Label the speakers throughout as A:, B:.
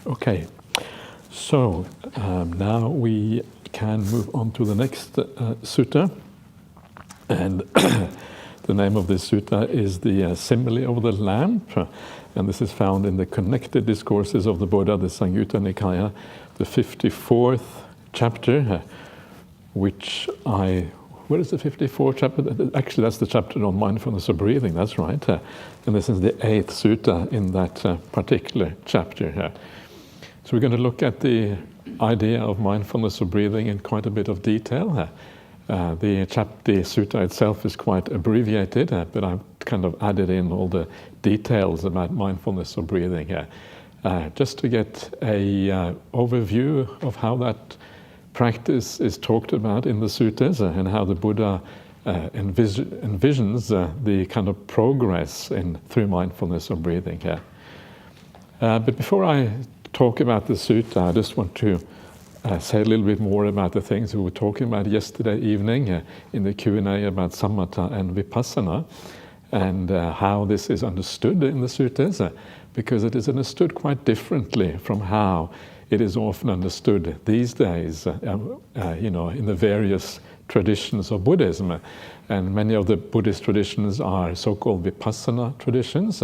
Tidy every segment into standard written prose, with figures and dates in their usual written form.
A: Okay, so now we can move on to the next sutta, and the name of this sutta is the Simile of the Lamp, and this is found in the Connected Discourses of the Buddha, the Samyutta Nikaya, the 54th chapter, which where is the 54th chapter? Actually, that's the chapter on mindfulness of breathing, that's right. And this is the 8th sutta in that particular chapter. So we're going to look at the idea of mindfulness of breathing in quite a bit of detail. The sutta itself is quite abbreviated, but I've kind of added in all the details about mindfulness of breathing here, just to get a overview of how that practice is talked about in the suttas and how the Buddha envisions the kind of progress through mindfulness of breathing here. But before I talk about the sutta, I just want to say a little bit more about the things we were talking about yesterday evening in the Q&A about samatha and vipassana, and how this is understood in the suttas, because it is understood quite differently from how it is often understood these days, in the various traditions of Buddhism. And many of the Buddhist traditions are so-called vipassana traditions.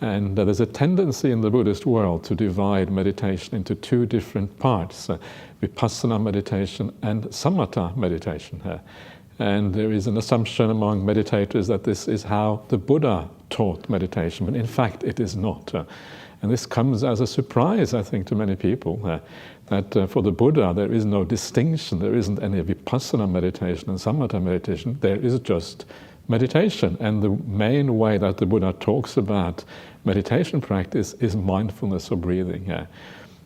A: And there's a tendency in the Buddhist world to divide meditation into two different parts, vipassana meditation and samatha meditation. And there is an assumption among meditators that this is how the Buddha taught meditation, but in fact it is not. And this comes as a surprise, I think, to many people, that for the Buddha there is no distinction, there isn't any vipassana meditation and samatha meditation, there is just meditation. And the main way that the Buddha talks about meditation practice is mindfulness of breathing.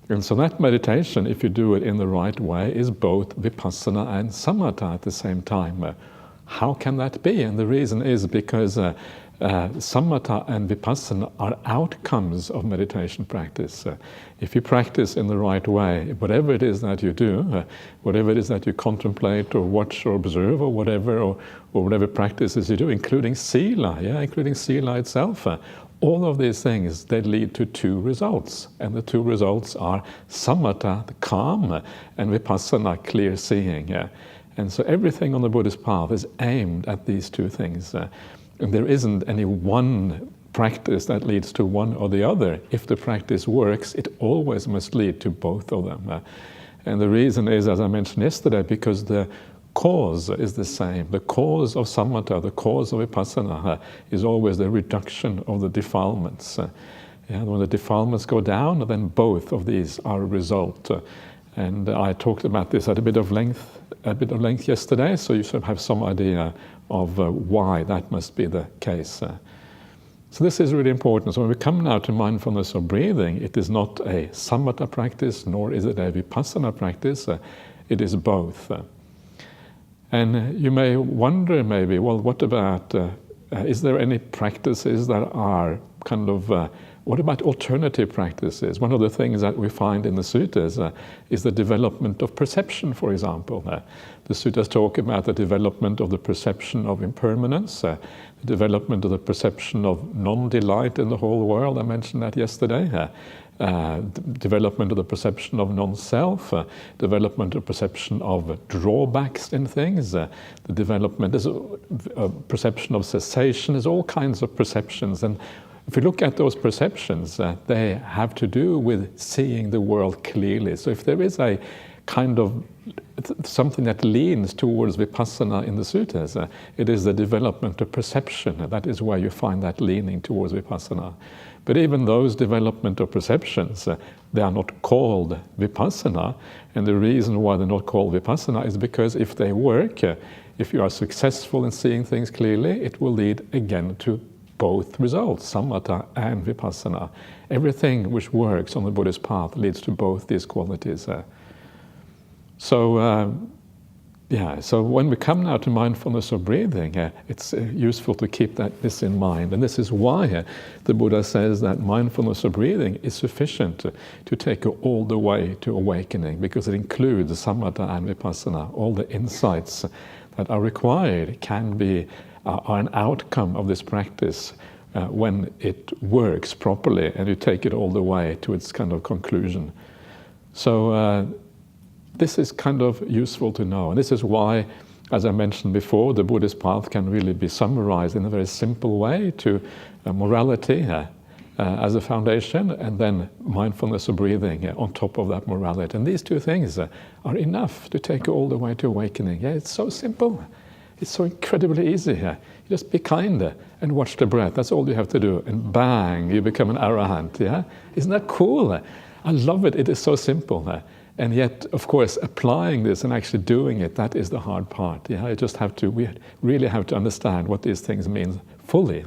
A: And so that meditation, if you do it in the right way, is both vipassana and samatha at the same time. How can that be? And the reason is because samatha and vipassana are outcomes of meditation practice. If you practice in the right way, whatever it is that you do, whatever it is that you contemplate or watch or observe or whatever practices you do, including sila, including sila itself, all of these things, they lead to two results. And the two results are samatha, the calm, and vipassana, clear seeing. And so everything on the Buddhist path is aimed at these two things. And there isn't any one practice that leads to one or the other. If the practice works, it always must lead to both of them. And the reason is, as I mentioned yesterday, because the cause is the same. The cause of samatha, the cause of vipassana, is always the reduction of the defilements. When the defilements go down, then both of these are a result. And I talked about this at a bit of length yesterday, so you should have some idea of why that must be the case. So this is really important. So when we come now to mindfulness of breathing, it is not a samatha practice, nor is it a vipassana practice. It is both. And you may wonder maybe, well, what about, is there any practices that are kind of, what about alternative practices? One of the things that we find in the suttas is the development of perception, for example. The suttas talk about the development of the perception of impermanence, the development of the perception of non-delight in the whole world. I mentioned that yesterday. Development of the perception of non-self, development of perception of drawbacks in things, the development is a perception of cessation. There's all kinds of perceptions, and if you look at those perceptions, they have to do with seeing the world clearly. So if there is a kind of something that leans towards vipassana in the suttas. It is the development of perception. That is where you find that leaning towards vipassana. But even those development of perceptions, they are not called vipassana. And the reason why they're not called vipassana is because if they work, if you are successful in seeing things clearly, it will lead again to both results, samatha and vipassana. Everything which works on the Buddhist path leads to both these qualities. So when we come now to mindfulness of breathing, it's useful to keep this in mind. And this is why the Buddha says that mindfulness of breathing is sufficient to take you all the way to awakening, because it includes samatha and vipassana. All the insights that are required are an outcome of this practice when it works properly and you take it all the way to its kind of conclusion. So this is kind of useful to know. And this is why, as I mentioned before, the Buddhist path can really be summarized in a very simple way to morality as a foundation, and then mindfulness of breathing on top of that morality. And these two things are enough to take you all the way to awakening. Yeah, it's so simple. It's so incredibly easy here. You just be kind and watch the breath. That's all you have to do. And bang, you become an arahant. Yeah? Isn't that cool? I love it. It is so simple. And yet, of course, applying this and actually doing it, that is the hard part. Yeah? We really have to understand what these things mean fully.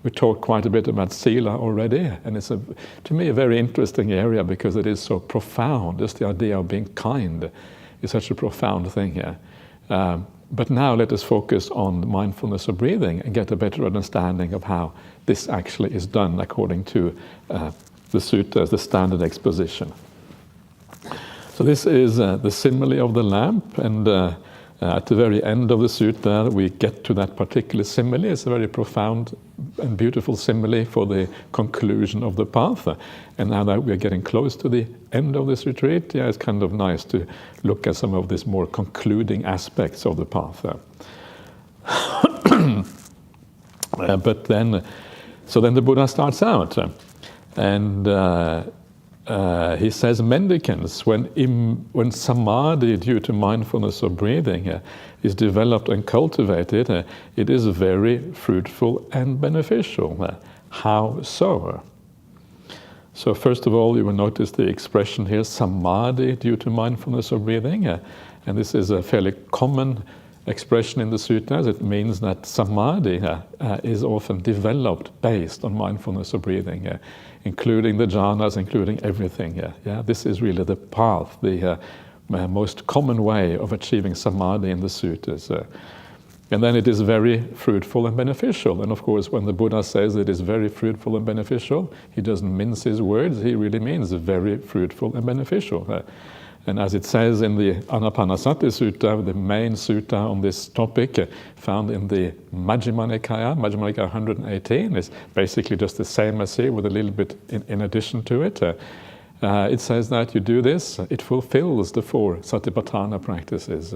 A: We talked quite a bit about sila already, and it's, to me, a very interesting area because it is so profound. Just the idea of being kind is such a profound thing here. But now let us focus on mindfulness of breathing and get a better understanding of how this actually is done according to the suttas, the standard exposition. So this is the simile of the lamp, and at the very end of the sutta we get to that particular simile. It's a very profound and beautiful simile for the conclusion of the path. And now that we're getting close to the end of this retreat, it's kind of nice to look at some of these more concluding aspects of the path. But then the Buddha starts out, and he says, mendicants, when samadhi due to mindfulness of breathing is developed and cultivated, it is very fruitful and beneficial. How so? So first of all, you will notice the expression here, samadhi due to mindfulness of breathing. And this is a fairly common expression in the suttas. It means that samadhi is often developed based on mindfulness of breathing, including the jhanas, including everything. This is really the path, the most common way of achieving samadhi in the suttas. And then it is very fruitful and beneficial. And of course, when the Buddha says it is very fruitful and beneficial, he doesn't mince his words. He really means very fruitful and beneficial. And as it says in the Anapanasati Sutta, the main sutta on this topic, found in the Majjhima Nikaya 118, is basically just the same as here with a little bit in addition to it. It says that you do this, it fulfills the 4 Satipatthana practices,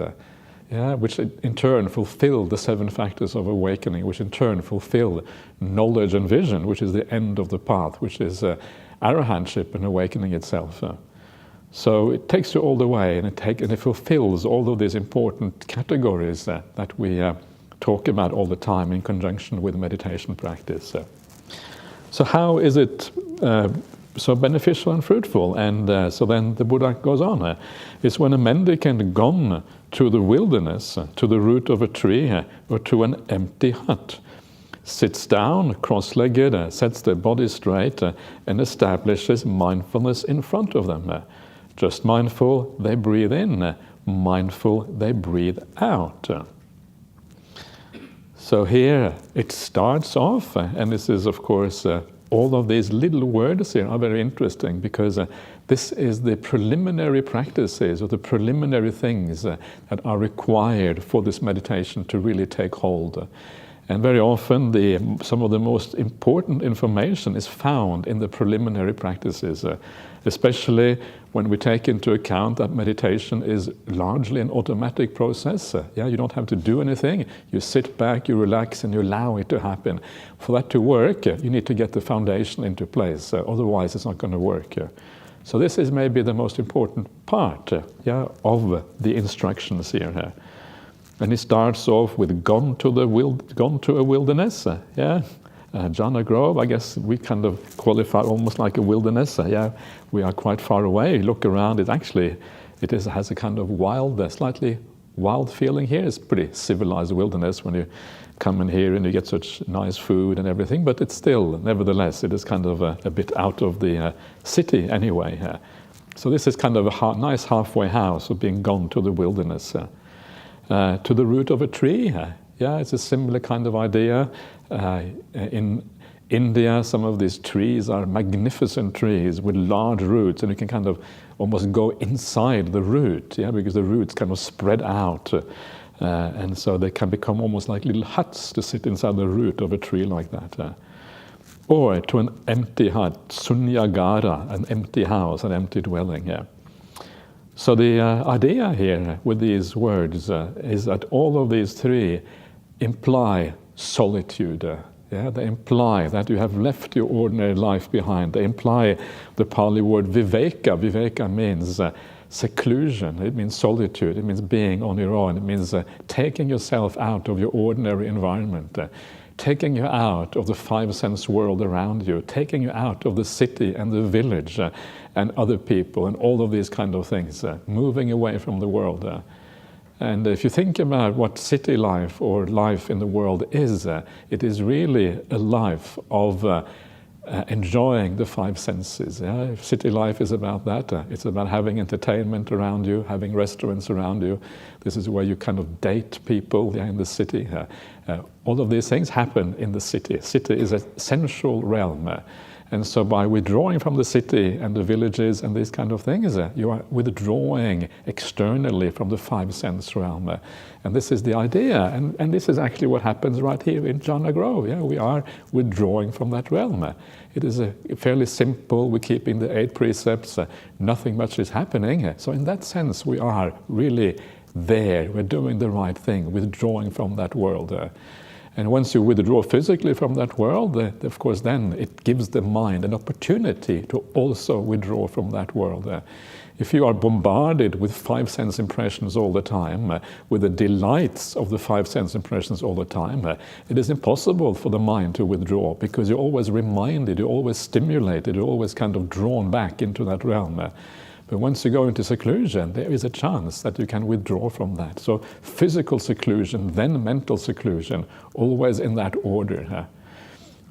A: which in turn fulfill the 7 factors of awakening, which in turn fulfill knowledge and vision, which is the end of the path, which is arahantship and awakening itself. So it takes you all the way, and it fulfills all of these important categories that we talk about all the time in conjunction with meditation practice. So how is it so beneficial and fruitful? And so then the Buddha goes on. It's when a mendicant gone to the wilderness, to the root of a tree, or to an empty hut, sits down cross-legged, sets their body straight, and establishes mindfulness in front of them. Just mindful, they breathe in. Mindful, they breathe out. So here it starts off, and this is, of course, all of these little words here are very interesting because this is the preliminary practices or the preliminary things that are required for this meditation to really take hold. And very often some of the most important information is found in the preliminary practices, especially when we take into account that meditation is largely an automatic process. You don't have to do anything. You sit back, you relax, and you allow it to happen. For that to work, you need to get the foundation into place. Otherwise, it's not going to work. So this is maybe the most important part of the instructions here. And he starts off with gone to a wilderness. Jhana Grove, I guess we kind of qualify almost like a wilderness. We are quite far away. Look around, it has a kind of wild, slightly wild feeling here. It's pretty civilized wilderness when you come in here and you get such nice food and everything, but it's still, nevertheless, it is kind of a bit out of the city anyway. So this is kind of a nice halfway house of being gone to the wilderness. To the root of a tree, it's a similar kind of idea. In India, some of these trees are magnificent trees with large roots, and you can kind of almost go inside the root, because the roots kind of spread out. And so they can become almost like little huts to sit inside the root of a tree like that. Or to an empty hut, sunyagara, an empty house, an empty dwelling. So the idea here with these words is that all of these three imply solitude. They imply that you have left your ordinary life behind. They imply the Pali word viveka. Viveka means seclusion, it means solitude, it means being on your own, it means taking yourself out of your ordinary environment, taking you out of the five sense world around you, taking you out of the city and the village and other people and all of these kind of things, moving away from the world. And if you think about what city life or life in the world is, it is really a life of enjoying the five senses. City life is about that. It's about having entertainment around you, having restaurants around you. This is where you kind of date people in the city. All of these things happen in the city. City is a sensual realm. And so by withdrawing from the city and the villages and these kind of things, you are withdrawing externally from the five sense realm. And this is the idea. And this is actually what happens right here in Jhana Grove. We are withdrawing from that realm. It is a fairly simple, we're keeping the 8 precepts, nothing much is happening. So in that sense, we are really there. We're doing the right thing, withdrawing from that world. And once you withdraw physically from that world, of course, then it gives the mind an opportunity to also withdraw from that world. If you are bombarded with five sense impressions all the time, with the delights of the five sense impressions all the time, it is impossible for the mind to withdraw, because you're always reminded, you're always stimulated, you're always kind of drawn back into that realm. But once you go into seclusion, there is a chance that you can withdraw from that. So physical seclusion, then mental seclusion, always in that order.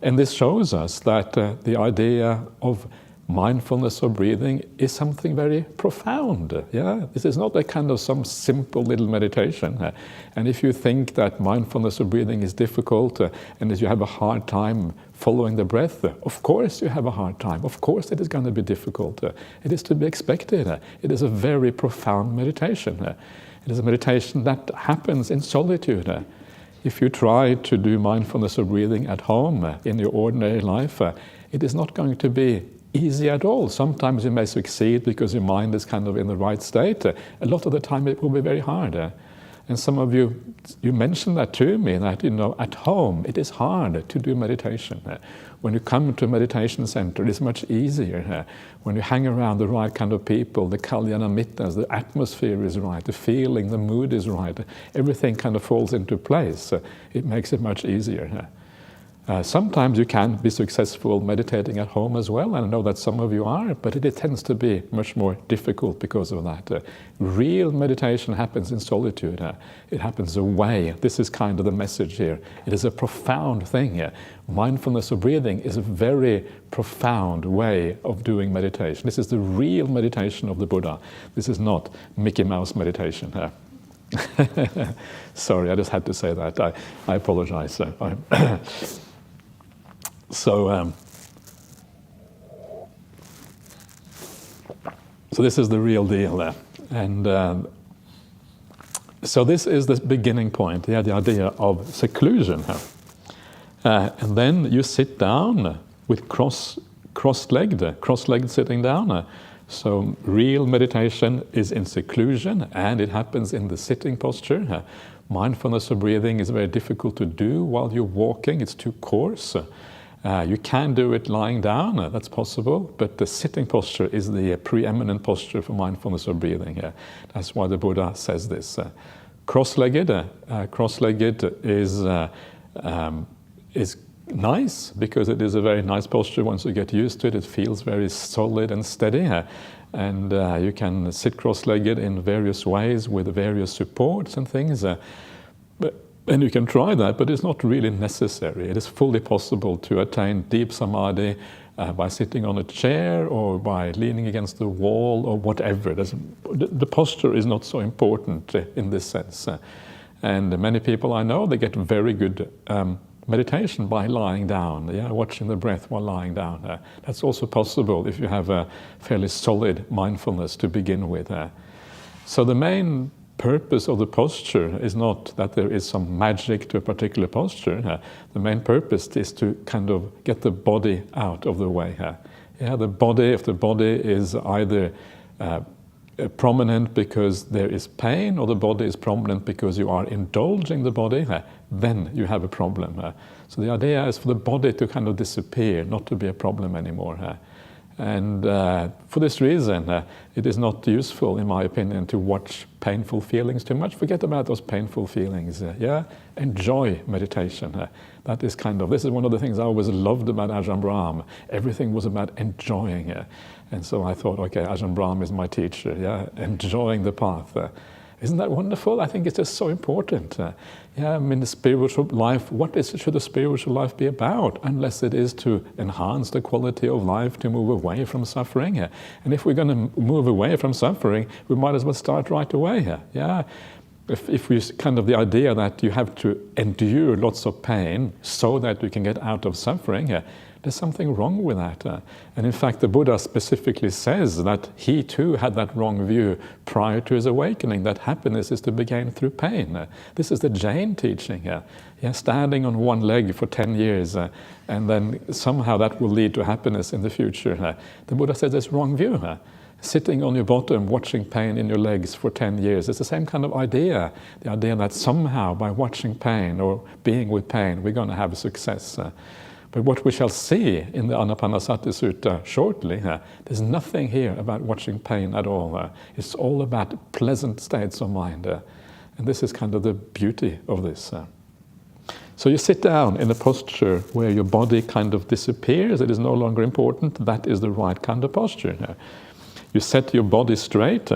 A: And this shows us that the idea of mindfulness of breathing is something very profound. This is not a kind of some simple little meditation. And if you think that mindfulness of breathing is difficult and that you have a hard time following the breath, of course you have a hard time. Of course it is going to be difficult. It is to be expected. It is a very profound meditation. It is a meditation that happens in solitude. If you try to do mindfulness of breathing at home in your ordinary life, it is not going to be easy at all. Sometimes you may succeed because your mind is kind of in the right state. A lot of the time it will be very hard. And some of you mentioned that to me, that at home it is hard to do meditation. When you come to a meditation center, it's much easier. When you hang around the right kind of people, the kalyana mittas, the atmosphere is right, the feeling, the mood is right, everything kind of falls into place. It makes it much easier. Sometimes you can be successful meditating at home as well, and I know that some of you are, but it tends to be much more difficult because of that. Real meditation happens in solitude. It happens away. This is kind of the message here. It is a profound thing. Mindfulness of breathing is a very profound way of doing meditation. This is the real meditation of the Buddha. This is not Mickey Mouse meditation. Sorry, I just had to say that. I apologize. So this is the real deal. And so this is the beginning point, the idea of seclusion. And then you sit down with cross-legged sitting down. So real meditation is in seclusion, and it happens in the sitting posture. Mindfulness of breathing is very difficult to do while you're walking. It's too coarse. You can do it lying down, that's possible, but the sitting posture is the preeminent posture for mindfulness of breathing. That's why the Buddha says this. Cross-legged is nice because it is a very nice posture. Once you get used to it, it feels very solid and steady. And you can sit cross-legged in various ways with various supports and things. And you can try that, but it's not really necessary. It is fully possible to attain deep samadhi by sitting on a chair or by leaning against the wall or whatever. The posture is not so important in this sense. And many people I know, they get very good meditation by lying down, watching the breath while lying down. That's also possible if you have a fairly solid mindfulness to begin with. So the main purpose of the posture is not that there is some magic to a particular posture. The main purpose is to kind of get the body out of the way. If the body is either prominent because there is pain, or the body is prominent because you are indulging the body, then you have a problem. So the idea is for the body to kind of disappear, not to be a problem anymore. And for this reason, it is not useful, in my opinion, to watch painful feelings too much. Forget about those painful feelings. Enjoy meditation. This is one of the things I always loved about Ajahn Brahm. Everything was about enjoying. And so I thought, okay, Ajahn Brahm is my teacher. Enjoying the path. Isn't that wonderful? I think it's just so important. The spiritual life, should the spiritual life be about? Unless it is to enhance the quality of life, to move away from suffering. And if we're going to move away from suffering, we might as well start right away. If we the idea that you have to endure lots of pain so that you can get out of suffering, there's something wrong with that. And in fact, the Buddha specifically says that he too had that wrong view prior to his awakening, that happiness is to be gained through pain. This is the Jain teaching. Standing on one leg for 10 years, and then somehow that will lead to happiness in the future. The Buddha says it's wrong view. Sitting on your bottom, watching pain in your legs for 10 years, it's the same kind of idea. The idea that somehow by watching pain or being with pain, we're going to have a success. But what we shall see in the Anapanasati Sutta shortly, there's nothing here about watching pain at all. It's all about pleasant states of mind. And this is kind of the beauty of this. So you sit down in a posture where your body kind of disappears. It is no longer important. That is the right kind of posture. You set your body straight.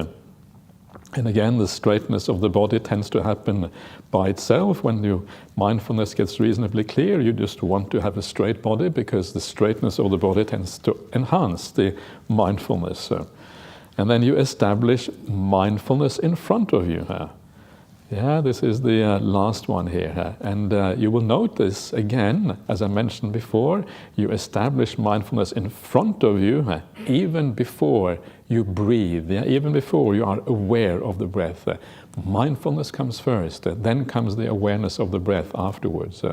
A: And again, the straightness of the body tends to happen by itself. When your mindfulness gets reasonably clear, you just want to have a straight body because the straightness of the body tends to enhance the mindfulness. And then you establish mindfulness in front of you. This is the last one here. And you will notice, again, as I mentioned before, you establish mindfulness in front of you even before you breathe, even before you are aware of the breath. Mindfulness comes first, then comes the awareness of the breath afterwards.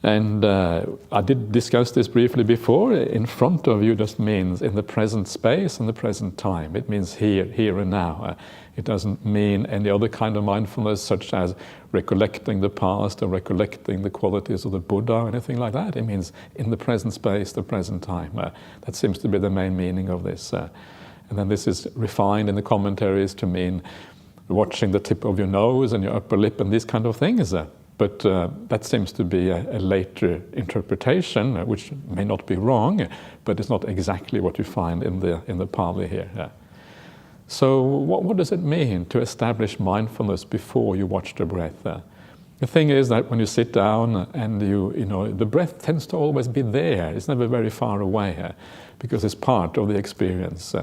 A: And I did discuss this briefly before. In front of you just means in the present space and the present time. It means here and now. It doesn't mean any other kind of mindfulness, such as recollecting the past or recollecting the qualities of the Buddha or anything like that. It means in the present space, the present time. That seems to be the main meaning of this. And then this is refined in the commentaries to mean watching the tip of your nose and your upper lip and these kind of things. But that seems to be a later interpretation, which may not be wrong, but it's not exactly what you find in the Pali here. So what does it mean to establish mindfulness before you watch the breath? The thing is that when you sit down and the breath tends to always be there. It's never very far away because it's part of the experience.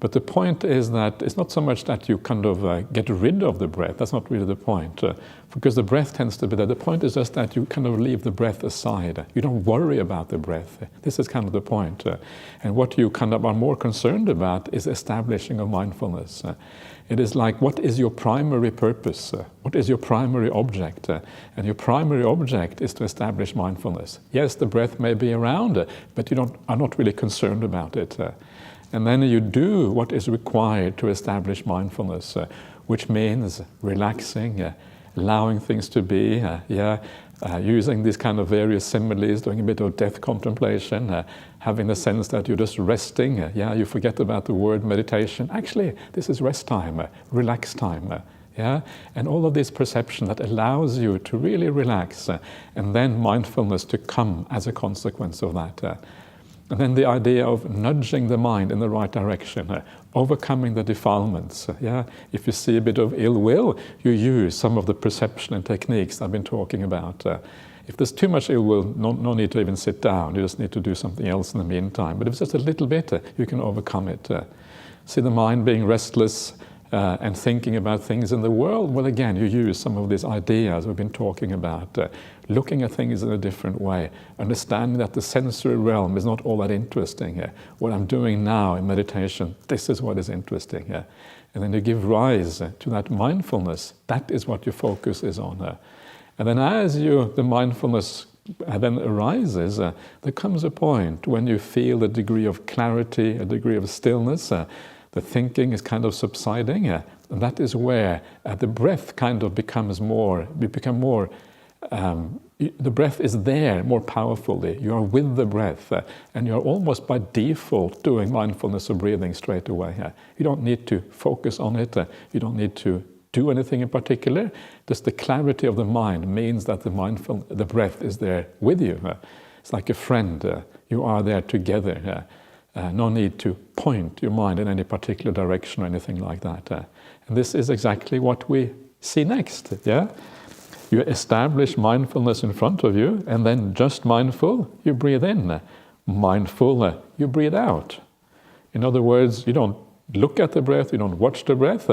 A: But the point is that it's not so much that you kind of get rid of the breath. That's not really the point, because the breath tends to be there. The point is just that you kind of leave the breath aside. You don't worry about the breath. This is kind of the point. And what you kind of are more concerned about is establishing a mindfulness. It is like, what is your primary purpose? What is your primary object? And your primary object is to establish mindfulness. Yes, the breath may be around, but you are not really concerned about it. And then you do what is required to establish mindfulness, which means relaxing, allowing things to be, using these kind of various similes, doing a bit of death contemplation, having the sense that you're just resting. You forget about the word meditation. Actually, this is rest time, relax time. And all of this perception that allows you to really relax, and then mindfulness to come as a consequence of that. And then the idea of nudging the mind in the right direction, overcoming the defilements. If you see a bit of ill will, you use some of the perception and techniques I've been talking about. If there's too much ill will, no need to even sit down. You just need to do something else in the meantime. But if it's just a little bit, you can overcome it. See the mind being restless and thinking about things in the world. Well, again, you use some of these ideas we've been talking about. Looking at things in a different way, understanding that the sensory realm is not all that interesting. What I'm doing now in meditation, this is what is interesting. And then you give rise to that mindfulness. That is what your focus is on. And then as the mindfulness then arises, there comes a point when you feel a degree of clarity, a degree of stillness, the thinking is kind of subsiding, and that is where the breath kind of becomes more, the breath is there more powerfully. You are with the breath, and you're almost by default doing mindfulness of breathing straight away. You don't need to focus on it, you don't need to do anything in particular. Just the clarity of the mind means that the breath is there with you. It's like a friend, you are there together. No need to point your mind in any particular direction or anything like that. And this is exactly what we see next. You establish mindfulness in front of you, and then just mindful, you breathe in. Mindful, you breathe out. In other words, you don't look at the breath, you don't watch the breath,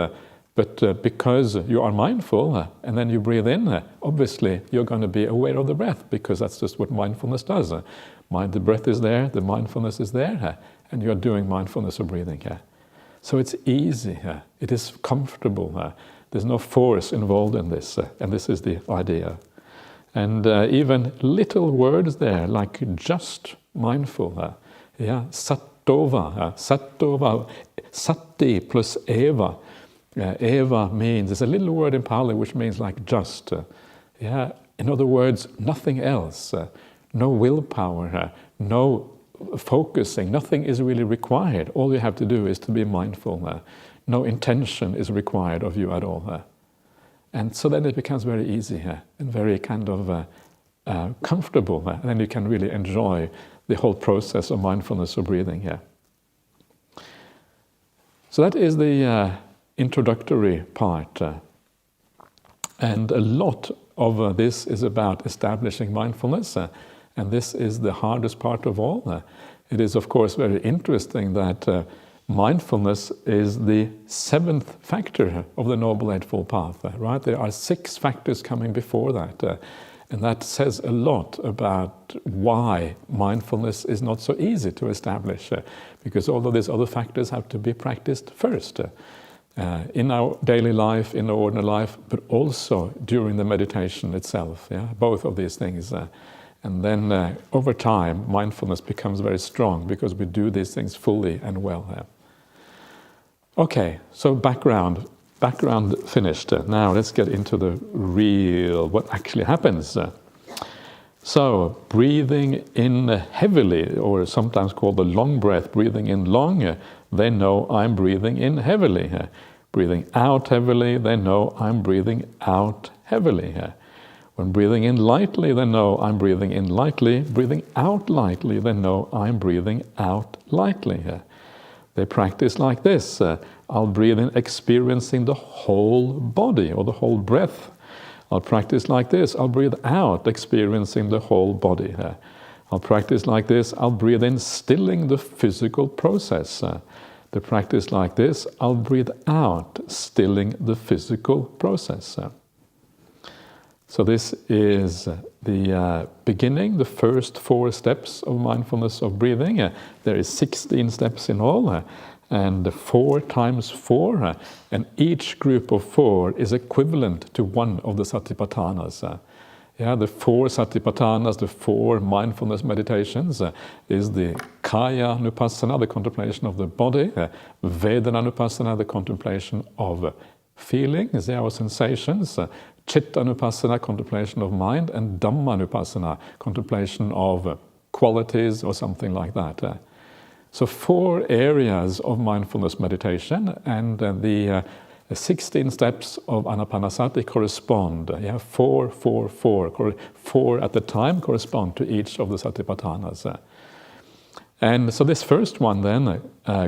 A: but because you are mindful and then you breathe in, obviously you're going to be aware of the breath, because that's just what mindfulness does. The breath is there, the mindfulness is there, and you're doing mindfulness of breathing. So it's easy, it is comfortable, there's no force involved in this, and this is the idea. And even little words there, like just mindful, sattova, sati plus eva. Eva means, there's a little word in Pali which means like just. In other words, nothing else. No willpower, no focusing, nothing is really required. All you have to do is to be mindful. No intention is required of you at all. And so then it becomes very easy and very kind of comfortable. And then you can really enjoy the whole process of mindfulness of breathing. So that is the introductory part. And a lot of this is about establishing mindfulness. And this is the hardest part of all. It is, of course, very interesting that mindfulness is the seventh factor of the Noble Eightfold Path, right? There are 6 factors coming before that. And that says a lot about why mindfulness is not so easy to establish, because all of these other factors have to be practiced first. In our daily life, in our ordinary life, but also during the meditation itself, both of these things. And then over time, mindfulness becomes very strong because we do these things fully and well. Okay, so background finished. Now let's get into the real, what actually happens. So breathing in heavily, or sometimes called the long breath, breathing in long, they know I'm breathing in heavily. Breathing out heavily, they know I'm breathing out heavily. When breathing in lightly, they know I'm breathing in lightly. Breathing out lightly, they know I'm breathing out lightly. They practice like this. I'll breathe in experiencing the whole body or the whole breath. I'll practice like this. I'll breathe out experiencing the whole body. I'll practice like this. I'll breathe in stilling the physical process. To practice like this, I'll breathe out stilling the physical process. So this is the beginning, the first 4 steps of mindfulness of breathing. There is 16 steps in all, and 4 times 4, and each group of 4 is equivalent to one of the satipatthanas. The 4 satipatthanas, the 4 mindfulness meditations, is the kaya nupassana, the contemplation of the body, vedana nupassana, the contemplation of feelings, our sensations, Chittanupassana, contemplation of mind, and Dhammanupassana, contemplation of qualities or something like that. So 4 areas of mindfulness meditation, and the 16 steps of Anapanasati correspond. 4, 4, 4. 4 at the time correspond to each of the Satipatthanas. And so this first one then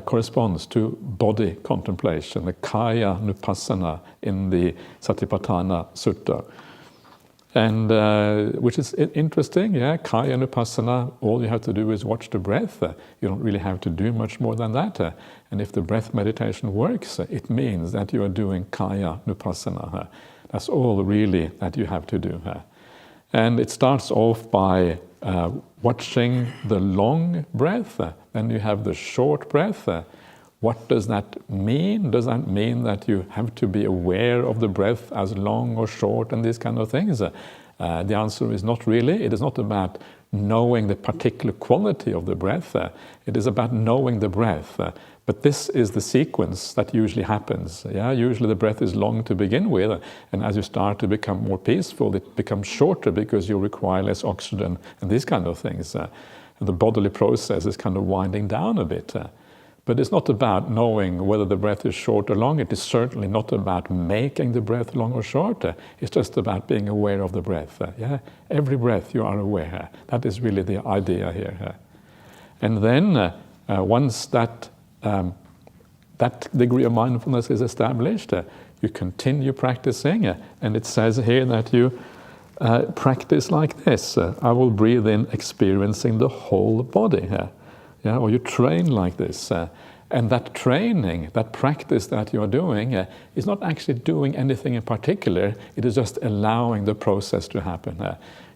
A: corresponds to body contemplation, the Kaya Nupassana in the Satipatthana Sutta. And which is interesting, Kaya Nupassana, all you have to do is watch the breath. You don't really have to do much more than that. And if the breath meditation works, it means that you are doing Kaya Nupassana. That's all really that you have to do. And it starts off by watching the long breath, then you have the short breath. What does that mean? Does that mean that you have to be aware of the breath as long or short and these kind of things? The answer is not really. It is not about knowing the particular quality of the breath. It is about knowing the breath. But this is the sequence that usually happens. Usually the breath is long to begin with, and as you start to become more peaceful, it becomes shorter because you require less oxygen and these kind of things. And the bodily process is kind of winding down a bit. But it's not about knowing whether the breath is short or long. It is certainly not about making the breath long or short. It's just about being aware of the breath. Every breath you are aware. That is really the idea here. And then once that degree of mindfulness is established, you continue practicing. And it says here that you practice like this. I will breathe in, experiencing the whole body. Or you train like this. And that training, that practice that you're doing is not actually doing anything in particular. It is just allowing the process to happen.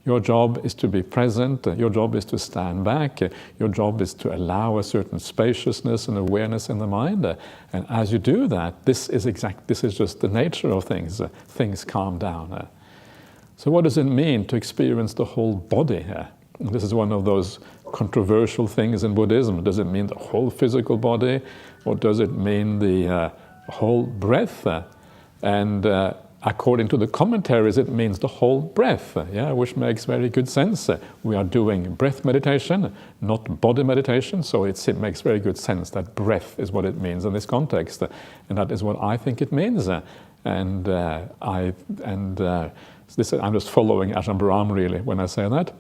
A: Your job is to be present. Your job is to stand back. Your job is to allow a certain spaciousness and awareness in the mind. And as you do that, this is just the nature of things. Things calm down. So what does it mean to experience the whole body? This is one of those controversial things in Buddhism. Does it mean the whole physical body, or does it mean the whole breath? And according to the commentaries, it means the whole breath, which makes very good sense. We are doing breath meditation, not body meditation, so it makes very good sense that breath is what it means in this context, and that is what I think it means. I'm just following Ajahn Brahmali really when I say that,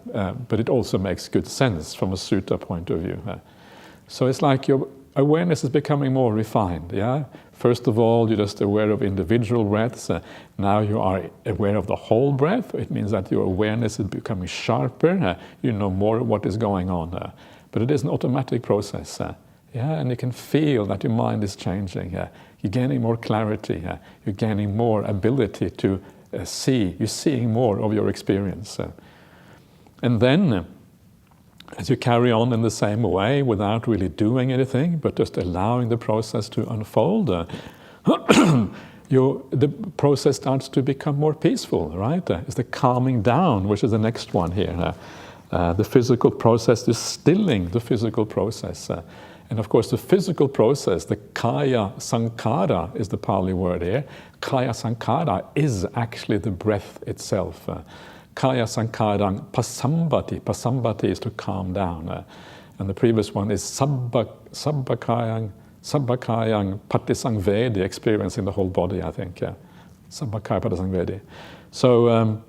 A: but it also makes good sense from a sutta point of view. So it's like your awareness is becoming more refined. First of all, you're just aware of individual breaths. Now you are aware of the whole breath. It means that your awareness is becoming sharper. You know more of what is going on. But it is an automatic process. And you can feel that your mind is changing. You're gaining more clarity. You're gaining more ability to see. You're seeing more of your experience. And then, as you carry on in the same way without really doing anything, but just allowing the process to unfold, the process starts to become more peaceful, right? It's the calming down, which is the next one here. The physical process is stilling the physical process. And of course, the physical process, the kaya sankhara is the Pali word here. Kaya sankhara is actually the breath itself. Kaya sankharang pasambati. Pasambati is to calm down. And the previous one is sabbakayang patisangvedi, experiencing the whole body, I think. Sabbakaya patisangvedi. So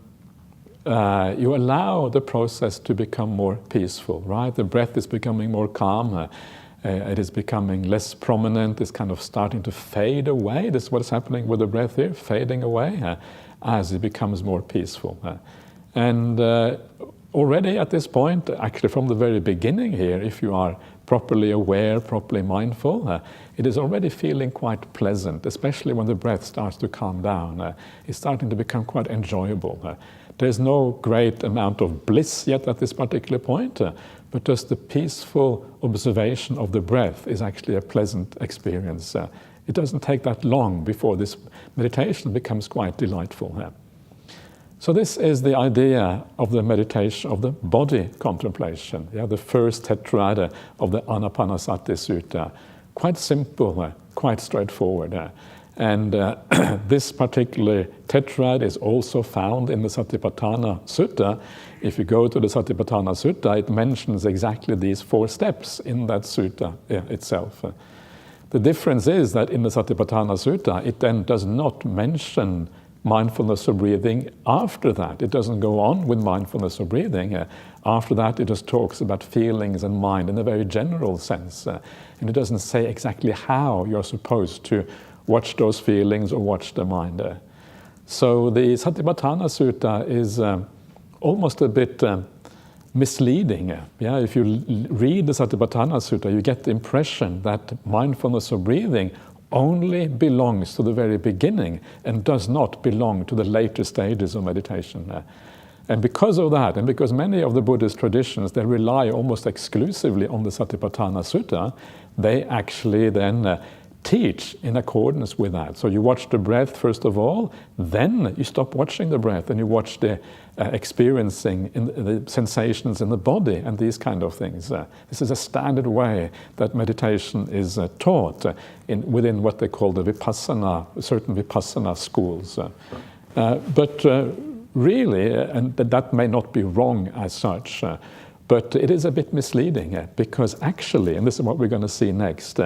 A: you allow the process to become more peaceful, right? The breath is becoming more calm. It is becoming less prominent. It's kind of starting to fade away. This is what is happening with the breath here, fading away as it becomes more peaceful. And already at this point, actually from the very beginning here, if you are properly aware, properly mindful, it is already feeling quite pleasant, especially when the breath starts to calm down. It's starting to become quite enjoyable. There's no great amount of bliss yet at this particular point, but just the peaceful observation of the breath is actually a pleasant experience. It doesn't take that long before this meditation becomes quite delightful. So this is the idea of the meditation of the body contemplation, the first tetrad of the Anapanasati Sutta. Quite simple, quite straightforward. And this particular tetrad is also found in the Satipatthana Sutta. If you go to the Satipatthana Sutta, it mentions exactly these 4 steps in that sutta itself. The difference is that in the Satipatthana Sutta, it then does not mention mindfulness of breathing after that. It doesn't go on with mindfulness of breathing. After that, it just talks about feelings and mind in a very general sense. And it doesn't say exactly how you're supposed to watch those feelings or watch the mind. So the Satipatthana Sutta is almost a bit misleading. If you read the Satipatthana Sutta, you get the impression that mindfulness of breathing only belongs to the very beginning and does not belong to the later stages of meditation. And because of that, and because many of the Buddhist traditions, they rely almost exclusively on the Satipatthana Sutta, they actually then teach in accordance with that. So you watch the breath first of all, then you stop watching the breath and you watch the experiencing in the sensations in the body and these kind of things. This is a standard way that meditation is taught within what they call the Vipassana, certain Vipassana schools. But really, and that may not be wrong as such, but it is a bit misleading because actually, and this is what we're going to see next,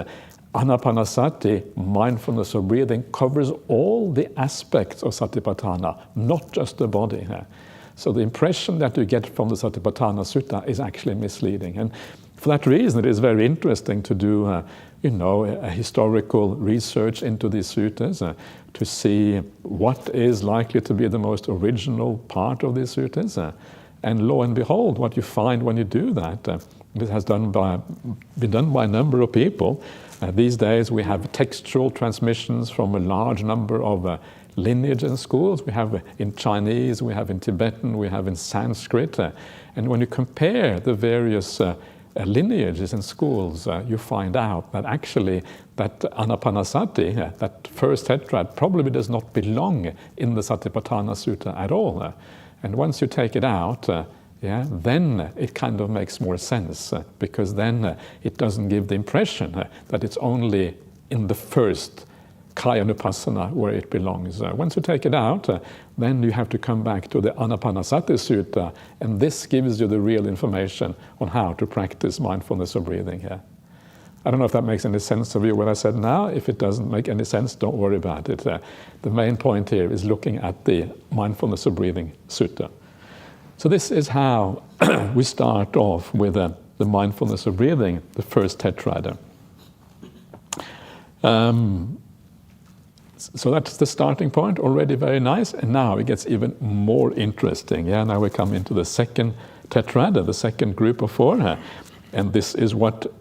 A: Anapanasati, mindfulness of breathing, covers all the aspects of Satipatthana, not just the body. So the impression that you get from the Satipatthana Sutta is actually misleading. And for that reason, it is very interesting to do a historical research into these suttas to see what is likely to be the most original part of these suttas. And lo and behold, what you find when you do that, this has been done by a number of people. These days we have textual transmissions from a large number of lineages and schools. We have in Chinese, we have in Tibetan, we have in Sanskrit. And when you compare the various lineages and schools, you find out that actually that Anapanasati, that first tetrad, probably does not belong in the Satipatthana Sutta at all. And once you take it out, then it kind of makes more sense because then it doesn't give the impression that it's only in the first Kayanupassana where it belongs. Once you take it out, then you have to come back to the Anapanasati Sutta, and this gives you the real information on how to practice mindfulness of breathing here. I don't know if that makes any sense to you what I said now. If it doesn't make any sense, don't worry about it. The main point here is looking at the mindfulness of breathing sutta. So this is how we start off with the mindfulness of breathing, the first tetrad. So that's the starting point, already very nice. And now it gets even more interesting. Now we come into the second tetrad, the second group of 4. And this is what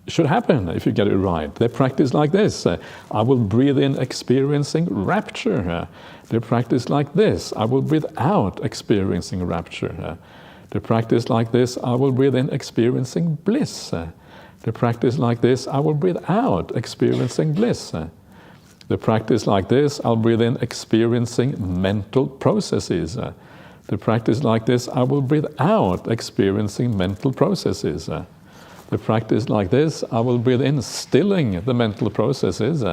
A: should happen if you get it right. They practice like this. I will breathe in experiencing rapture. They practice like this. I will breathe out experiencing rapture. They practice like this. I will breathe in experiencing bliss. They practice like this. I will breathe out experiencing bliss. They practice like this. I'll breathe in experiencing mental processes. They practice like this. I will breathe out experiencing mental processes. They practice like this. I will breathe in stilling the mental processes.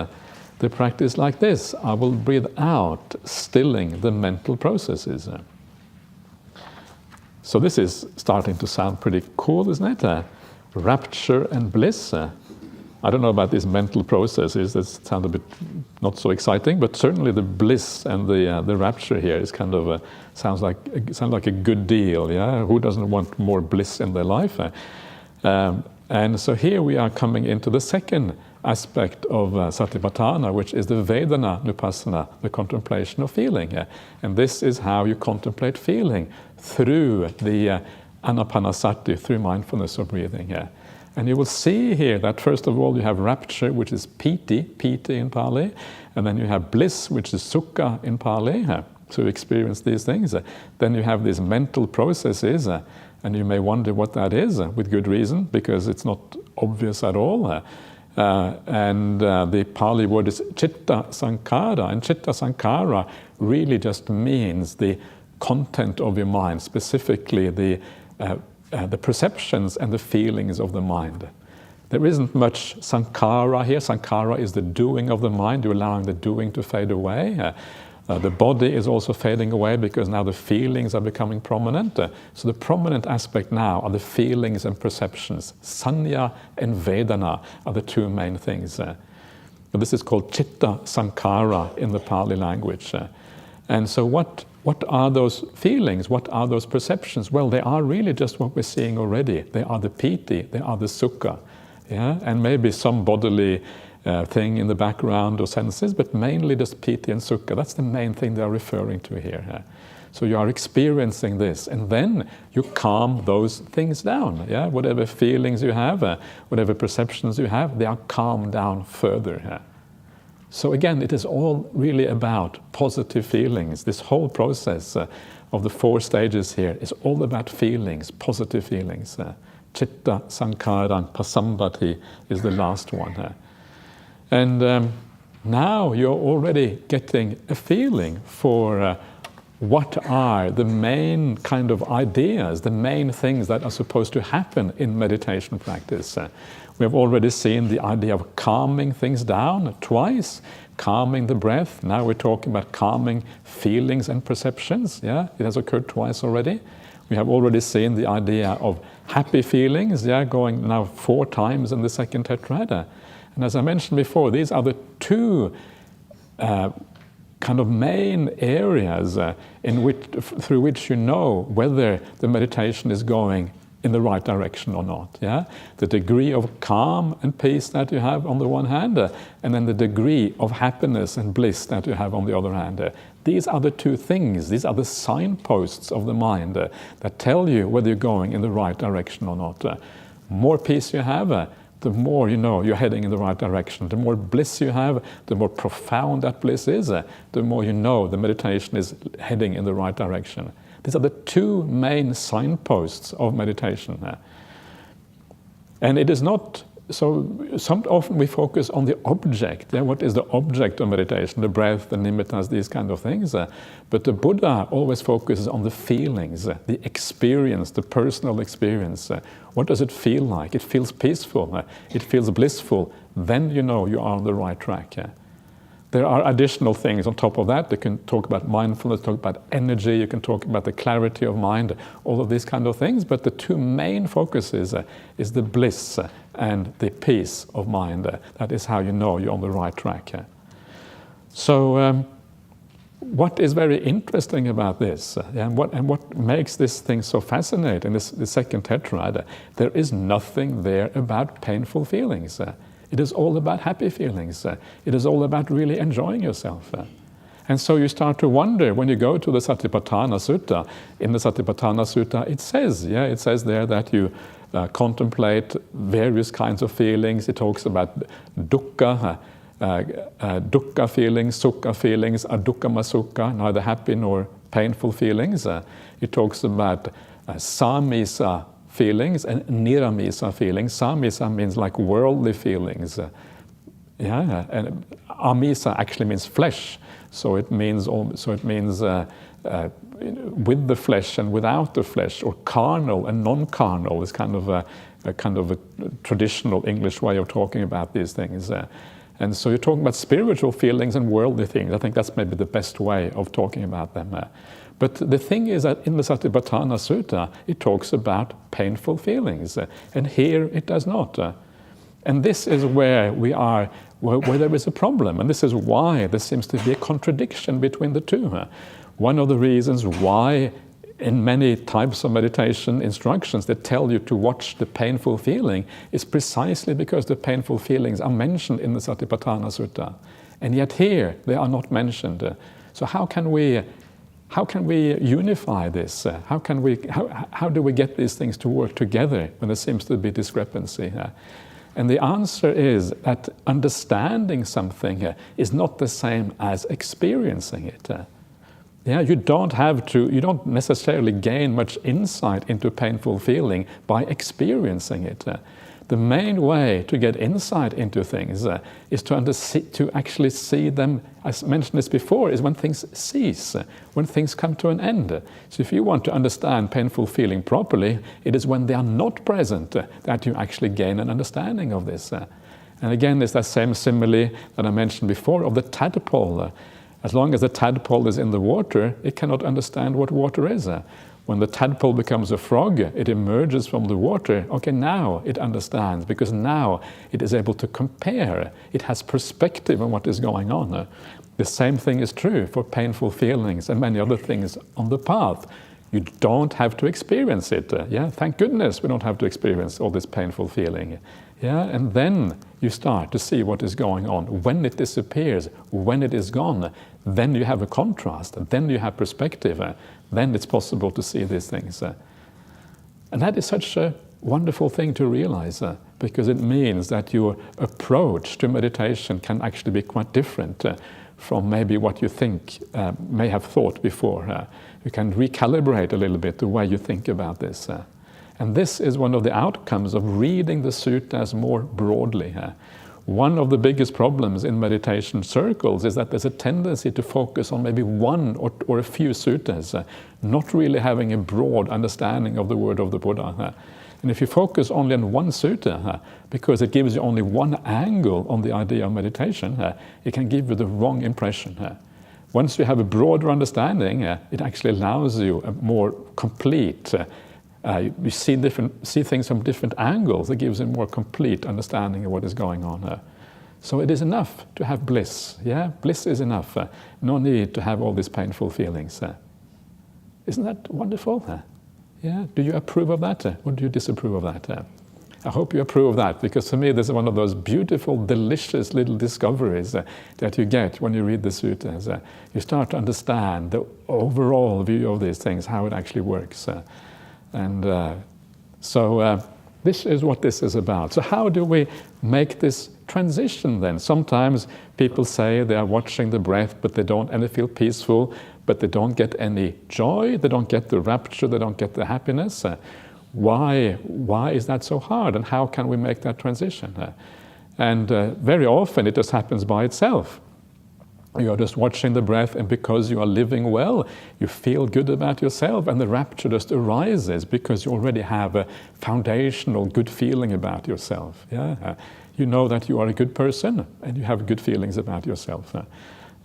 A: They practice like this. I will breathe out stilling the mental processes. So this is starting to sound pretty cool, isn't it? Rapture and bliss. I don't know about these mental processes. That sound a bit not so exciting, but certainly the bliss and the rapture here is kind of sounds like a good deal. Yeah, who doesn't want more bliss in their life? And so here we are coming into the second aspect of Satipatthana, which is the Vedana Nupassana, the contemplation of feeling. And this is how you contemplate feeling through the Anapanasati, through mindfulness of breathing. And you will see here that first of all you have rapture, which is piti in Pali, and then you have bliss, which is sukha in Pali, to experience these things. Then you have these mental processes, and you may wonder what that is, with good reason, because it's not obvious at all. And the Pali word is chitta sankhara, and chitta sankhara really just means the content of your mind, specifically the perceptions and the feelings of the mind. There isn't much sankhara here. Sankhara is the doing of the mind. You're allowing the doing to fade away. The body is also fading away because now the feelings are becoming prominent. So the prominent aspect now are the feelings and perceptions. Sanya and Vedana are the two main things. This is called Chitta Sankhara in the Pali language. And so what are those feelings? What are those perceptions? Well, they are really just what we're seeing already. They are the piti, they are the sukha. Yeah? And maybe some bodily thing in the background or senses, but mainly just piti and sukha. That's the main thing they're referring to here. So you are experiencing this, and then you calm those things down. Yeah? Whatever feelings you have, whatever perceptions you have, they are calmed down further. So again, it is all really about positive feelings. This whole process of the 4 stages here is all about feelings, positive feelings. Chitta Sankharang Pasambati is the last one. And now you're already getting a feeling for what are the main kind of ideas, the main things that are supposed to happen in meditation practice. We have already seen the idea of calming things down twice, calming the breath. Now we're talking about calming feelings and perceptions. Yeah, it has occurred twice already. We have already seen the idea of happy feelings, going now 4 times in the second tetrad. And as I mentioned before, these are the 2 kind of main areas through which you know whether the meditation is going in the right direction or not. Yeah? The degree of calm and peace that you have on the one hand, and then the degree of happiness and bliss that you have on the other hand. These are the 2 things, these are the signposts of the mind that tell you whether you're going in the right direction or not. More peace you have, the more you know you're heading in the right direction. The more bliss you have, the more profound that bliss is, the more you know the meditation is heading in the right direction. These are the 2 main signposts of meditation. And it is not, so often we focus on the object. What is the object of meditation? The breath, the nimittas, these kind of things. But the Buddha always focuses on the feelings, the experience, the personal experience. What does it feel like? It feels peaceful, it feels blissful. Then you know you are on the right track. There are additional things on top of that. You can talk about mindfulness, talk about energy, you can talk about the clarity of mind, all of these kind of things. But the 2 main focuses is the bliss and the peace of mind. That is how you know you're on the right track. So what is very interesting about this, and what makes this thing so fascinating, the second tetrad, there is nothing there about painful feelings. It is all about happy feelings. It is all about really enjoying yourself. And so you start to wonder when you go to the Satipatthana Sutta. In the Satipatthana Sutta, it says there that you contemplate various kinds of feelings. It talks about dukkha, dukkha feelings, sukha feelings, adukkama sukha, neither happy nor painful feelings. It talks about samisa feelings and niramisa feelings. Samisa means like worldly feelings. And amisa actually means flesh. So it means with the flesh and without the flesh, or carnal and non-carnal is kind of a traditional English way of talking about these things. And so you're talking about spiritual feelings and worldly things. I think that's maybe the best way of talking about them. But the thing is that in the Satipatthana Sutta, it talks about painful feelings, and here it does not. And this is where we are, where there is a problem, and this is why there seems to be a contradiction between the 2. One of the reasons why in many types of meditation instructions that tell you to watch the painful feeling is precisely because the painful feelings are mentioned in the Satipatthana Sutta. And yet here they are not mentioned. So how can we unify this? How do we get these things to work together when there seems to be discrepancy? And the answer is that understanding something is not the same as experiencing it. You don't necessarily gain much insight into painful feeling by experiencing it. The main way to get insight into things is to actually see them, as mentioned this before, is when things cease, when things come to an end. So if you want to understand painful feeling properly, it is when they are not present that you actually gain an understanding of this. And again, it's that same simile that I mentioned before of the tadpole. As long as the tadpole is in the water, it cannot understand what water is. When the tadpole becomes a frog, it emerges from the water. Okay, now it understands, because now it is able to compare. It has perspective on what is going on. The same thing is true for painful feelings and many other things on the path. You don't have to experience it. Thank goodness we don't have to experience all this painful feeling. And then you start to see what is going on. When it disappears, when it is gone, then you have a contrast, then you have perspective. Then it's possible to see these things. And that is such a wonderful thing to realize, because it means that your approach to meditation can actually be quite different from maybe what you think may have thought before. You can recalibrate a little bit the way you think about this. And this is one of the outcomes of reading the suttas more broadly. One of the biggest problems in meditation circles is that there's a tendency to focus on maybe one or a few suttas, not really having a broad understanding of the word of the Buddha. And if you focus only on one sutta, because it gives you only one angle on the idea of meditation, it can give you the wrong impression. Once you have a broader understanding, it actually allows you a more complete you see things from different angles. It gives a more complete understanding of what is going on. So it is enough to have bliss. Bliss is enough. No need to have all these painful feelings. Isn't that wonderful? Do you approve of that, or do you disapprove of that? I hope you approve of that, because for me this is one of those beautiful, delicious little discoveries that you get when you read the suttas. You start to understand the overall view of these things, how it actually works. So this is what this is about. So how do we make this transition then? Sometimes people say they are watching the breath, but they don't, and they feel peaceful, but they don't get any joy, they don't get the rapture, they don't get the happiness. Why is that so hard, and how can we make that transition? And very often it just happens by itself. You are just watching the breath, and because you are living well, you feel good about yourself, and the rapture just arises because you already have a foundational good feeling about yourself. You know that you are a good person, and you have good feelings about yourself.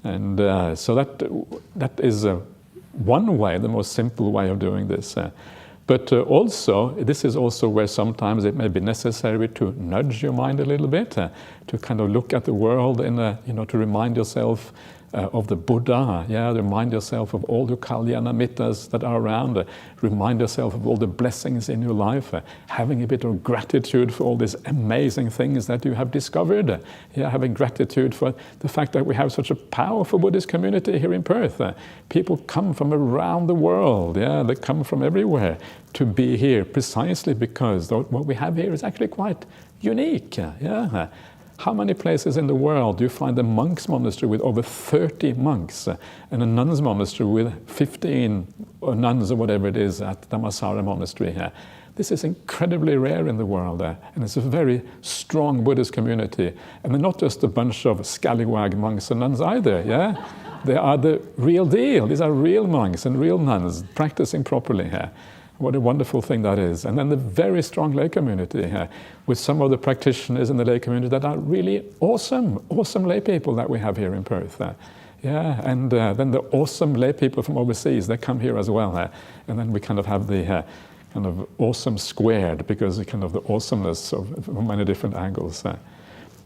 A: And so that is one way, the most simple way of doing this. But also, this is also where sometimes it may be necessary to nudge your mind a little bit, to kind of look at the world to remind yourself of the Buddha, remind yourself of all the kalyana mittas that are around, remind yourself of all the blessings in your life, having a bit of gratitude for all these amazing things that you have discovered, having gratitude for the fact that we have such a powerful Buddhist community here in Perth. People come from around the world, they come from everywhere to be here precisely because what we have here is actually quite unique. How many places in the world do you find a monk's monastery with over 30 monks and a nun's monastery with 15 nuns or whatever it is at Dhammasara monastery here? This is incredibly rare in the world, and it's a very strong Buddhist community. And they're not just a bunch of scallywag monks and nuns either, They are the real deal. These are real monks and real nuns practicing properly here. What a wonderful thing that is. And then the very strong lay community here, with some of the practitioners in the lay community that are really awesome lay people that we have here in Perth. And then the awesome lay people from overseas, they come here as well. And then we kind of have the kind of awesome squared, because kind of the awesomeness from many different angles.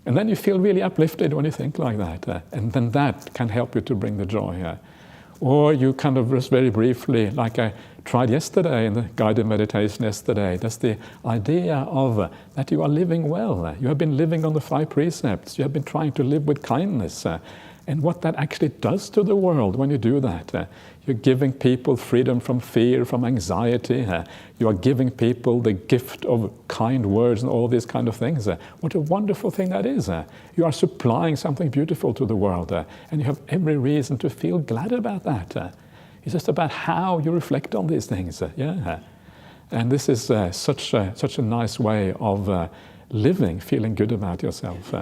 A: And then you feel really uplifted when you think like that. And then that can help you to bring the joy. Or you kind of just very briefly, like I tried yesterday in the guided meditation yesterday, that's the idea of that you are living well. You have been living on the 5 precepts. You have been trying to live with kindness. And what that actually does to the world when you do that. You're giving people freedom from fear, from anxiety. You are giving people the gift of kind words and all these kind of things. What a wonderful thing that is. You are supplying something beautiful to the world, and you have every reason to feel glad about that. It's just about how you reflect on these things. And this is such a nice way of living, feeling good about yourself.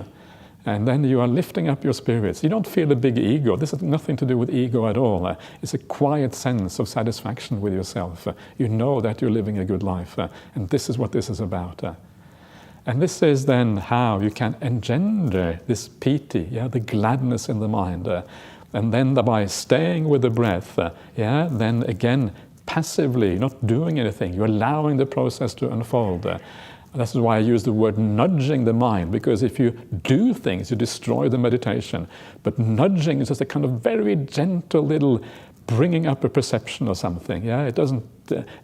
A: And then you are lifting up your spirits. You don't feel a big ego. This has nothing to do with ego at all. It's a quiet sense of satisfaction with yourself. You know that you're living a good life, and this is what this is about. And this is then how you can engender this piti, the gladness in the mind. And then by staying with the breath, then again, passively, not doing anything, you're allowing the process to unfold. This is why I use the word nudging the mind, because if you do things, you destroy the meditation. But nudging is just a kind of very gentle little bringing up a perception or something. It doesn't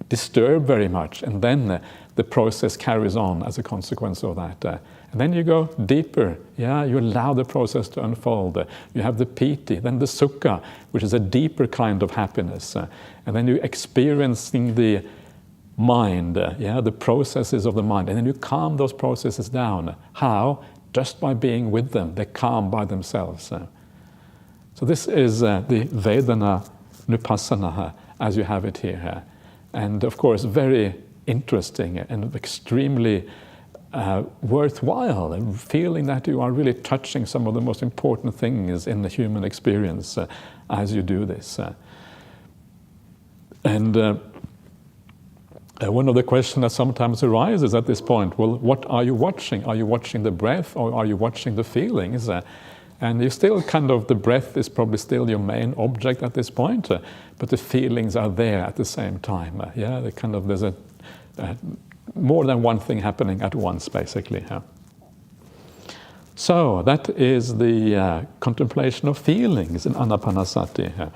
A: disturb very much. And then the process carries on as a consequence of that. And then you go deeper. You allow the process to unfold. You have the piti, then the sukha, which is a deeper kind of happiness. And then you're experiencing the mind, the processes of the mind, and then you calm those processes down. How? Just by being with them. They calm by themselves. So this is the Vedana Nupassana as you have it here. And of course, very interesting and extremely worthwhile, and feeling that you are really touching some of the most important things in the human experience as you do this. One of the questions that sometimes arises at this point, well, what are you watching? Are you watching the breath, or are you watching the feelings? And you still the breath is probably still your main object at this point, but the feelings are there at the same time. There's a more than one thing happening at once, basically. So that is the contemplation of feelings in Anapanasati.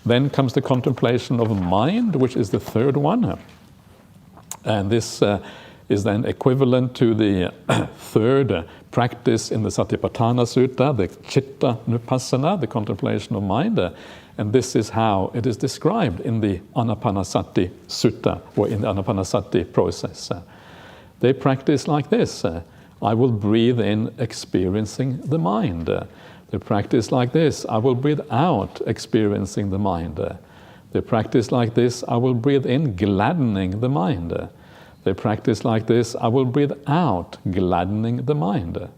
A: Then comes the contemplation of mind, which is the third one. And this is then equivalent to the third practice in the Satipatthana Sutta, the Chitta Nupassana, the contemplation of mind. And this is how it is described in the Anapanasati Sutta, or in the Anapanasati process. They practice like this. I will breathe in experiencing the mind. They practice like this. I will breathe out experiencing the mind. They practice like this. I will breathe in gladdening the mind. They practice like this. I will breathe out gladdening the mind.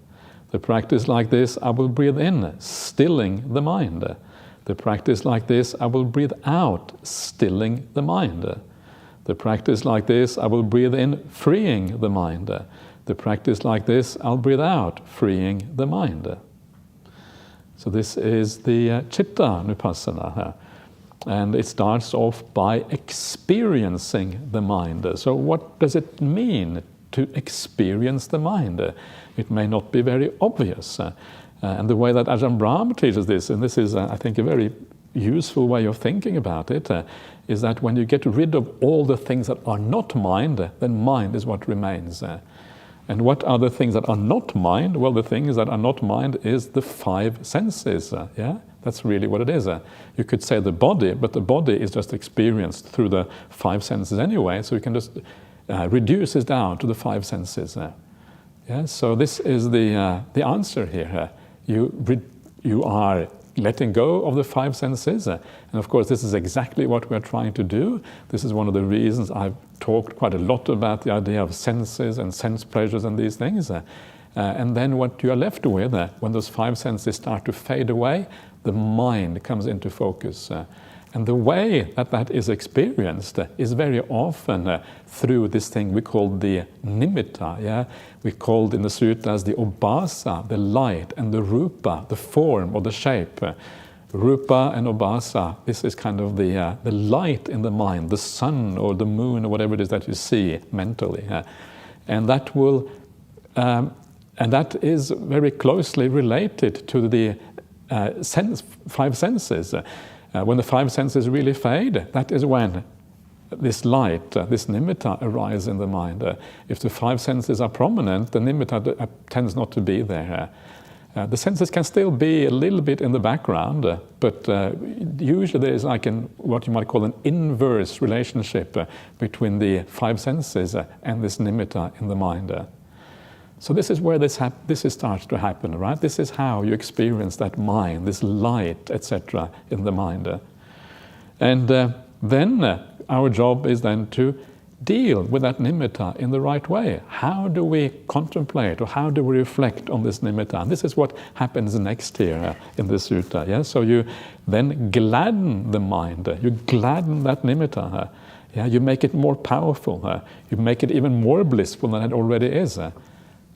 A: They practice like this. I will breathe in stilling the mind. They practice like this. I will breathe out stilling the mind. They practice like this. I will breathe in freeing the mind. They practice like this. I'll breathe out freeing the mind. So this is the Chitta Nupassana. And it starts off by experiencing the mind. So what does it mean to experience the mind? It may not be very obvious. And the way that Ajahn Brahmali teaches this, and this is, I think, a very useful way of thinking about it, is that when you get rid of all the things that are not mind, then mind is what remains. And what are the things that are not mind? Well, the things that are not mind is the five senses. That's really what it is. You could say the body, but the body is just experienced through the five senses anyway, so you can just reduce it down to the five senses. So this is the answer here. You are letting go of the five senses, and of course this is exactly what we're trying to do. This is one of the reasons I've talked quite a lot about the idea of senses and sense pleasures and these things. And then what you are left with, when those five senses start to fade away, the mind comes into focus. And the way that is experienced is very often through this thing we call the nimitta. We called in the suttas the obasa, the light, and the rupa, the form or the shape. Rupa and obasa, this is kind of the light in the mind, the sun or the moon or whatever it is that you see mentally. And that will, and that is very closely related to the five senses. When the five senses really fade, that is when this light, this nimitta arises in the mind. If the five senses are prominent, the nimitta tends not to be there. The senses can still be a little bit in the background, but usually there is like what you might call an inverse relationship between the five senses and this nimitta in the mind. So this is where this starts to happen, right? This is how you experience that mind, this light, etc., in the mind. And then our job is then to deal with that nimitta in the right way? How do we contemplate, or how do we reflect on this nimitta? And this is what happens next here in the sutta. Yeah? So you then gladden the mind. You gladden that nimitta. Yeah? You make it more powerful. You make it even more blissful than it already is.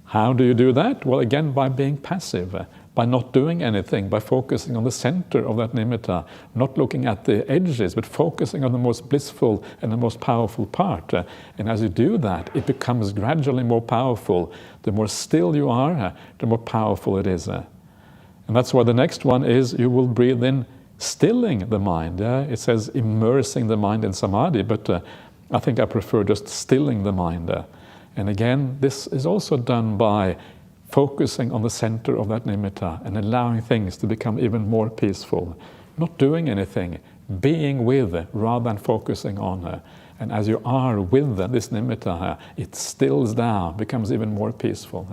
A: How do you do that? Well, again, by being passive. By not doing anything, by focusing on the center of that nimitta, not looking at the edges, but focusing on the most blissful and the most powerful part. And as you do that, it becomes gradually more powerful. The more still you are, the more powerful it is. And that's why the next one is you will breathe in stilling the mind. It says immersing the mind in samadhi, but I think I prefer just stilling the mind. And again, this is also done by focusing on the center of that nimitta and allowing things to become even more peaceful. Not doing anything, being with rather than focusing on her. And as you are with this nimitta, it stills down, becomes even more peaceful.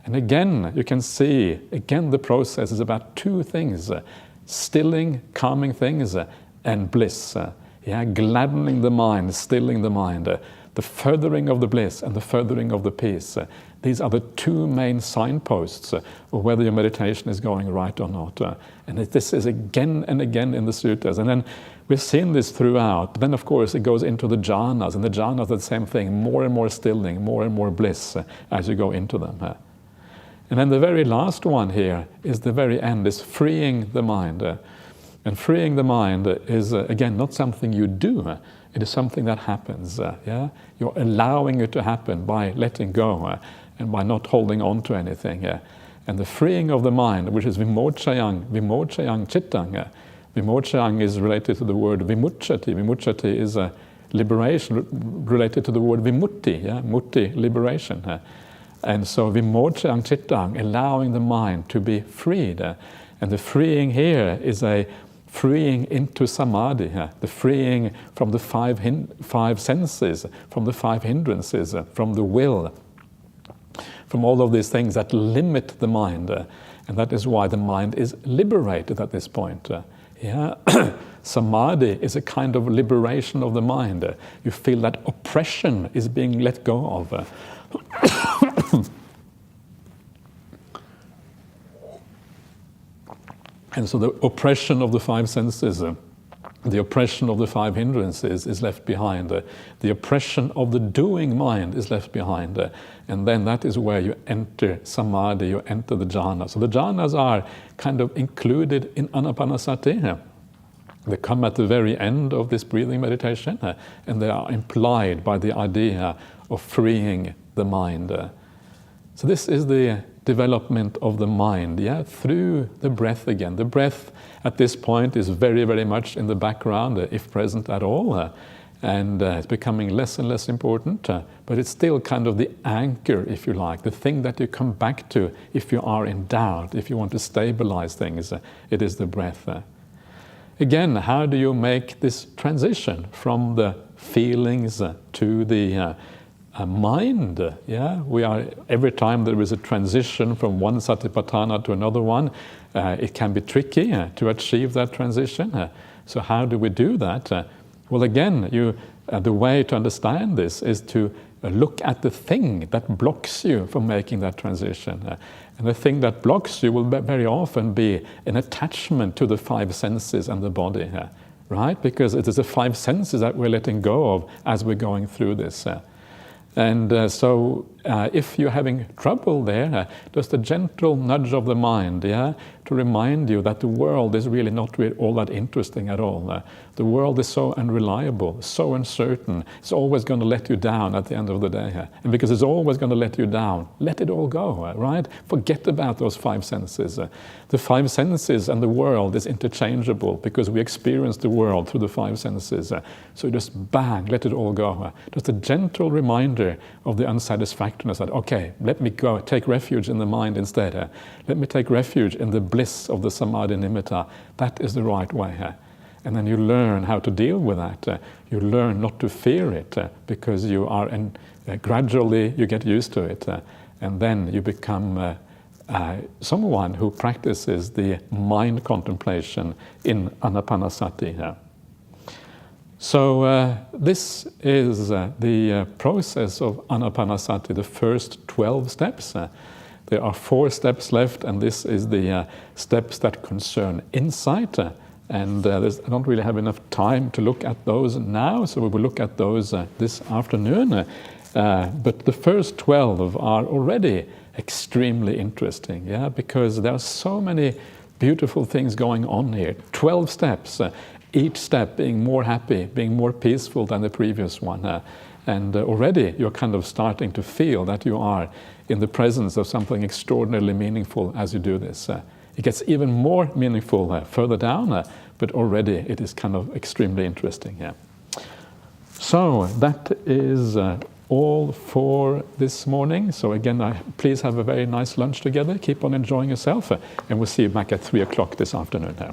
A: And again, you can see, again, the process is about two things: stilling, calming things, and bliss. Gladdening the mind, stilling the mind, the furthering of the bliss and the furthering of the peace. These are the two main signposts of whether your meditation is going right or not. And this is again and again in the suttas. And then we've seen this throughout. But then, of course, it goes into the jhanas. And the jhanas are the same thing, more and more stilling, more and more bliss as you go into them. And then the very last one here is the very end, is freeing the mind. And freeing the mind is, again, not something you do. It is something that happens. You're allowing it to happen by letting go and by not holding on to anything. And the freeing of the mind, which is vimochayang chittang. Vimochayang is related to the word vimucchati. Vimucchati is a liberation related to the word vimutti. Mutti, liberation. And so vimochayang chittang, allowing the mind to be freed. And the freeing here is a freeing into samadhi, the freeing from the five senses, from the five hindrances, from the will, from all of these things that limit the mind. And that is why the mind is liberated at this point. Samadhi is a kind of liberation of the mind. You feel that oppression is being let go of. And so the oppression of the five senses, the oppression of the five hindrances is left behind. The oppression of the doing mind is left behind. And then that is where you enter samadhi, you enter the jhana. So the jhanas are kind of included in anapanasati. They come at the very end of this breathing meditation, and they are implied by the idea of freeing the mind. So this is the development of the mind, through the breath again. The breath at this point is very, very much in the background, if present at all, and it's becoming less and less important, but it's still kind of the anchor, if you like, the thing that you come back to if you are in doubt, if you want to stabilize things, it is the breath. Again, how do you make this transition from the feelings to the mind? We are, every time there is a transition from one satipatthana to another one, it can be tricky to achieve that transition. So how do we do that? Well, again, the way to understand this is to look at the thing that blocks you from making that transition. And the thing that blocks you will very often be an attachment to the five senses and the body, right? Because it is the five senses that we're letting go of as we're going through this. And so if you're having trouble there, just a gentle nudge of the mind, to remind you that the world is really not all that interesting at all. The world is so unreliable, so uncertain. It's always going to let you down at the end of the day. And because it's always going to let you down, let it all go, right? Forget about those five senses. The five senses and the world is interchangeable because we experience the world through the five senses. So just bang, let it all go. Just a gentle reminder of the unsatisfactoriness that, okay, let me go, take refuge in the mind instead. Let me take refuge in the bliss of the samadhi nimitta. That is the right way. And then you learn how to deal with that. You learn not to fear it because you are, gradually you get used to it. And then you become someone who practices the mind contemplation in anapanasati. So this is the process of Anapanasati, the first 12 steps. There are 4 steps left, and this is the steps that concern insight. And I don't really have enough time to look at those now, so we will look at those this afternoon. But the first 12 are already extremely interesting, yeah, because there are so many beautiful things going on here. 12 steps, each step being more happy, being more peaceful than the previous one. And already you're kind of starting to feel that you are in the presence of something extraordinarily meaningful as you do this. It gets even more meaningful further down, but already it is kind of extremely interesting. Yeah. So that is all for this morning. So again, please have a very nice lunch together. Keep on enjoying yourself, and we'll see you back at 3 o'clock this afternoon here.